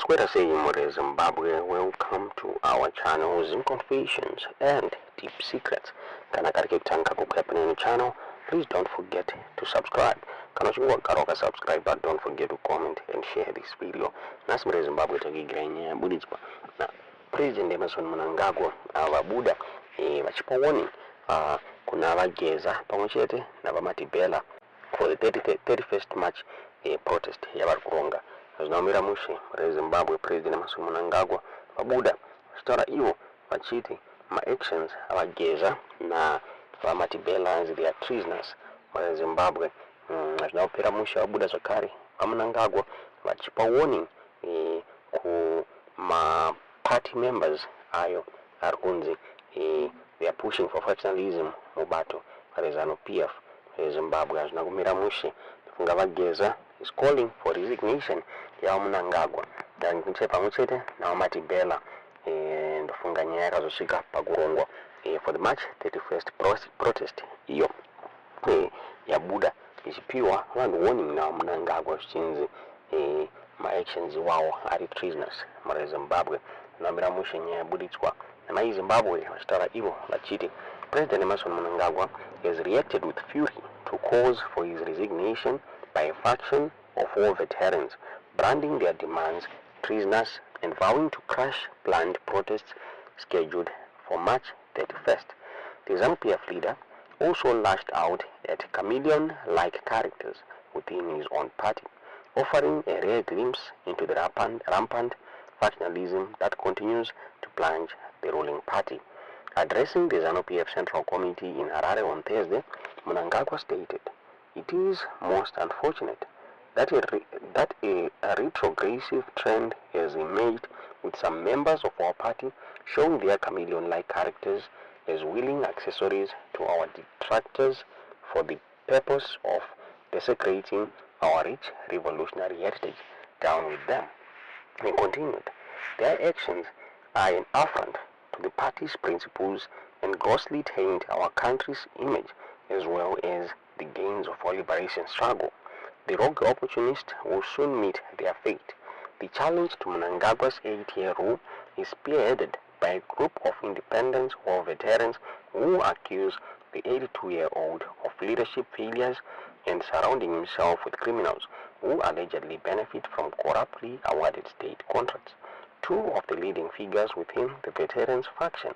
What I say in Zimbabwe, welcome to our channel Zim Confessions and Deep Secrets. Kana karike kutanka kukhapana in the channel, please don't forget to subscribe. Kana chungwa karoka subscribe, but don't forget to comment and share this video. Nasimre Zimbabwe takigranya buditspa. Na President Emerson Mnangagwa ababuda vachipa warning kuna Geza pamwechete na vamatibela for the 31st March protest yavari kuronga. Zvinamira mushe reZimbabwe President Emerson Mnangagwa vabuda vachitora ivo vachiti ma-actions avageza na vamatibela they are treasonous reZimbabwe. Zvinopera mushe vabuda zvakare vaMnangagwa vachipa warning ku ma-party members ayo ari kunzi they are pushing for factionalism mubato reZANU-PF reZimbabwe. Hazvina kumira mushe funga vaGeza is calling for resignation yaMnangagwa ndanikuche pamwechete navamatibela ndofunga nyaya yakazosvika pakurongwa for the March 31st protest iyo yabuda ichipiwa vanhu warning naMnangagwa zvichinzi ma-actions iwawo ari treasonous mureZimbabwe. Zvinamira mushe nyaya yabuditswa namaZimbabwe vachitaura ivo vachiti President Emerson Mnangagwa has reacted with fury to calls for his resignation by a faction of war veterans, branding their demands treasonous and vowing to crush planned protests scheduled for March 31st. The ZANU-PF leader also lashed out at chameleon-like characters within his own party, offering a rare glimpse into the rampant factionalism that continues to plunge the ruling party. Addressing the ZANU-PF Central Committee in Harare on Thursday, Mnangagwa stated, "It is most unfortunate that a retrogressive trend has emerged with some members of our party showing their chameleon-like characters as willing accessories to our detractors for the purpose of desecrating our rich revolutionary heritage. Down with them." He continued, "Their actions are an affront to the party's principles and grossly taint our country's image as well as the gains of our liberation struggle. The rogue opportunists will soon meet their fate." The challenge to Mnangagwa's 8-year rule is spearheaded by a group of independent war veterans who accuse the 82-year-old of leadership failures and surrounding himself with criminals who allegedly benefit from corruptly awarded state contracts. Two of the leading figures within the veterans faction,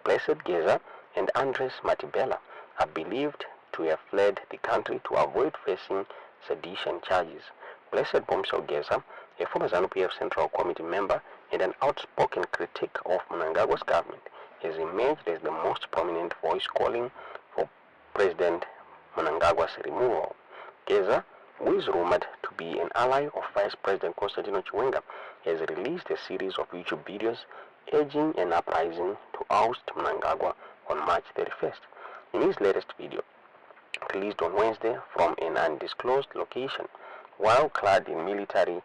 Blessed Geza and Andres Matibela, are believed to have fled the country to avoid facing sedition charges. Blessed Bomso Geza, a former ZANU-PF Central Committee member and an outspoken critic of Mnangagwa's government, has emerged as the most prominent voice calling for President Mnangagwa's removal. Geza, who is rumored to be an ally of Vice President Constantino Chiwenga, has released a series of YouTube videos urging an uprising to oust Mnangagwa on March 31st. In his latest video, released on Wednesday from an undisclosed location, while clad in military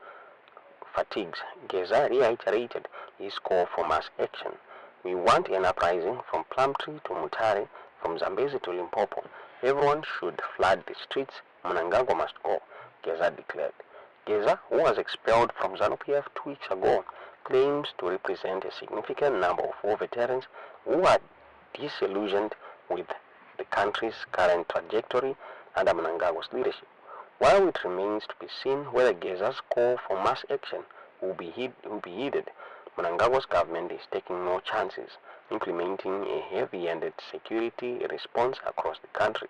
fatigues, Geza reiterated his call for mass action. "We want an uprising from Plumtree to Mutare, from Zambezi to Limpopo. Everyone should flood the streets. Mnangagwa must go," Geza declared. Geza, who was expelled from ZANU-PF 2 weeks ago, claims to represent a significant number of war veterans who are disillusioned with the country's current trajectory under Mnangagwa's leadership. While it remains to be seen whether Geza's call for mass action will be heeded, Mnangagwa's government is taking no chances, implementing a heavy-handed security response across the country.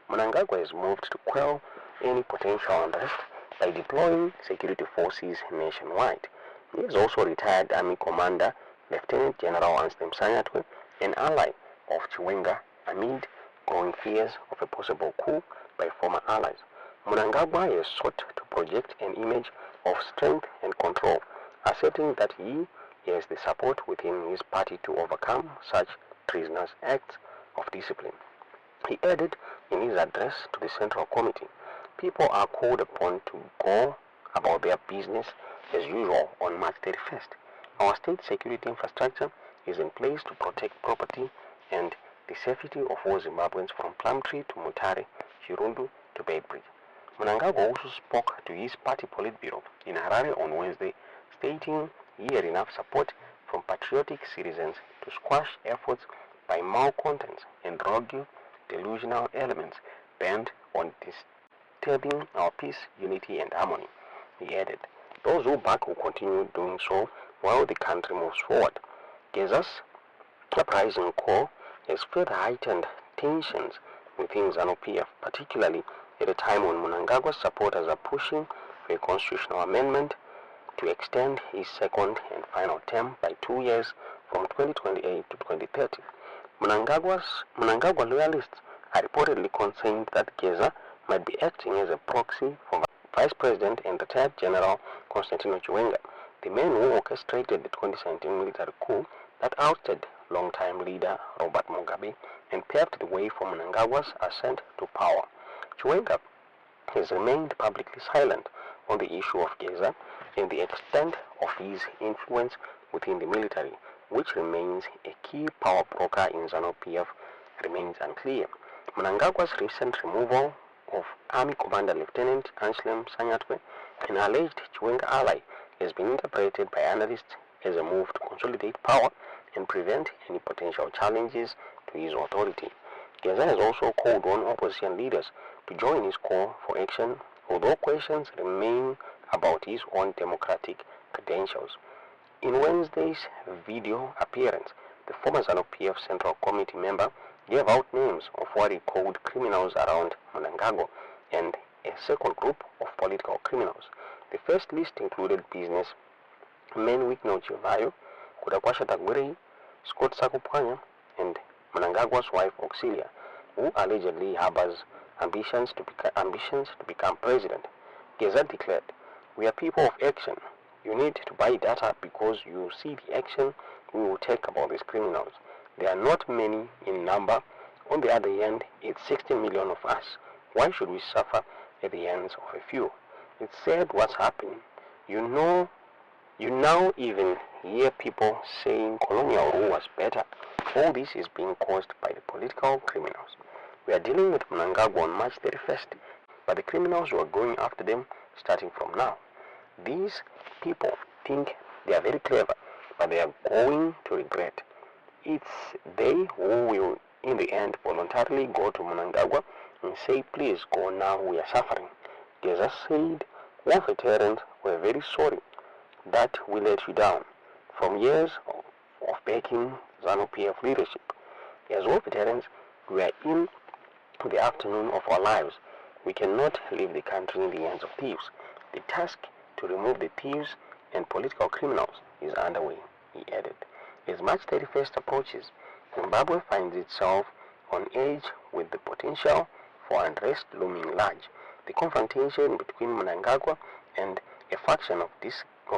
Mnangagwa has moved to quell any potential unrest by deploying security forces nationwide. He is also retired Army Commander Lieutenant General Ansem Sanyatwe, an ally of Chiwenga, amid growing fears of a possible coup by former allies. Mnangagwa has sought to project an image of strength and control, asserting that he has the support within his party to overcome such treasonous acts of discipline. He added in his address to the Central Committee, "People are called upon to go about their business as usual on March 31st. Our state security infrastructure is in place to protect property and the safety of all Zimbabweans from Plumtree to Mutare, Chirundu to Beitbridge." Mnangagwa also spoke to his party Politburo in Harare on Wednesday, stating he had enough support from patriotic citizens to squash efforts by malcontents and rogue, delusional elements bent on disturbing our peace, unity, and harmony. He added, those who back will continue doing so while the country moves forward. Geza's uprising call has further heightened tensions within ZANU-PF, particularly at a time when Mnangagwa's supporters are pushing for a constitutional amendment to extend his second and final term by 2 years from 2028 to 2030. Mnangagwa loyalists are reportedly concerned that Geza might be acting as a proxy for Vice President and retired General Constantino Chiwenga, the man who orchestrated the 2017 military coup that ousted longtime leader Robert Mugabe and paved the way for Mnangagwa's ascent to power. Chiwenga has remained publicly silent on the issue of Geza and the extent of his influence within the military, which remains a key power broker in ZANU-PF, remains unclear. Mnangagwa's recent removal of Army Commander Lieutenant Anselm Sanyatwe, an alleged Chiwenga ally, has been interpreted by analysts as a move to consolidate power and prevent any potential challenges to his authority. Geza has also called on opposition leaders to join his call for action, although questions remain about his own democratic credentials. In Wednesday's video appearance, the former ZANU-PF Central Committee member gave out names of what he called criminals around Mnangagwa and a second group of political criminals. The first list included businessmen Wigno Chivayo, Kudakwasha Tagwiri, Scott Sakupwanya, and Mnangagwa's wife Auxilia, who allegedly harbors ambitions to become president. Geza declared, "We are people of action. You need to buy data because you see the action we will take about these criminals. They are not many in number. On the other hand, it's 60 million of us. Why should we suffer at the hands of a few?" It said what's happening. You now even hear people saying colonial rule was better. All this is being caused by the political criminals. We are dealing with Mnangagwa on March 31st, but the criminals were going after them starting from now. These people think they are very clever, but they are going to regret. It's they who will, in the end, voluntarily go to Mnangagwa and say, "Please go now, we are suffering." Geza said, "War veterans were very sorry that we let you down from years of backing ZANU-PF leadership. As war veterans, we are in the afternoon of our lives. We cannot leave the country in the hands of thieves. The task to remove the thieves and political criminals is underway," he added. As March 31st approaches, Zimbabwe finds itself on edge with the potential for unrest looming large. The confrontation between Mnangagwa and a faction of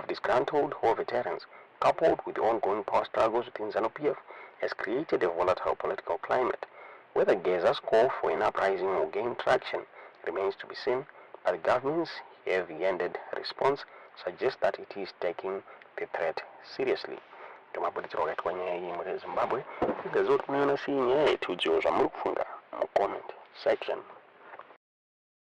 disgruntled war veterans, coupled with the ongoing power struggles within ZANU-PF, has created a volatile political climate. Whether Geza's call for an uprising will gain traction remains to be seen, but the government's heavy-handed response suggests that it is taking the threat seriously. Tumabulitiro kwa nyaya hii muri Zimbabwe, Geza tunaona si nyaya tujiuza muri kufunga mu comment section.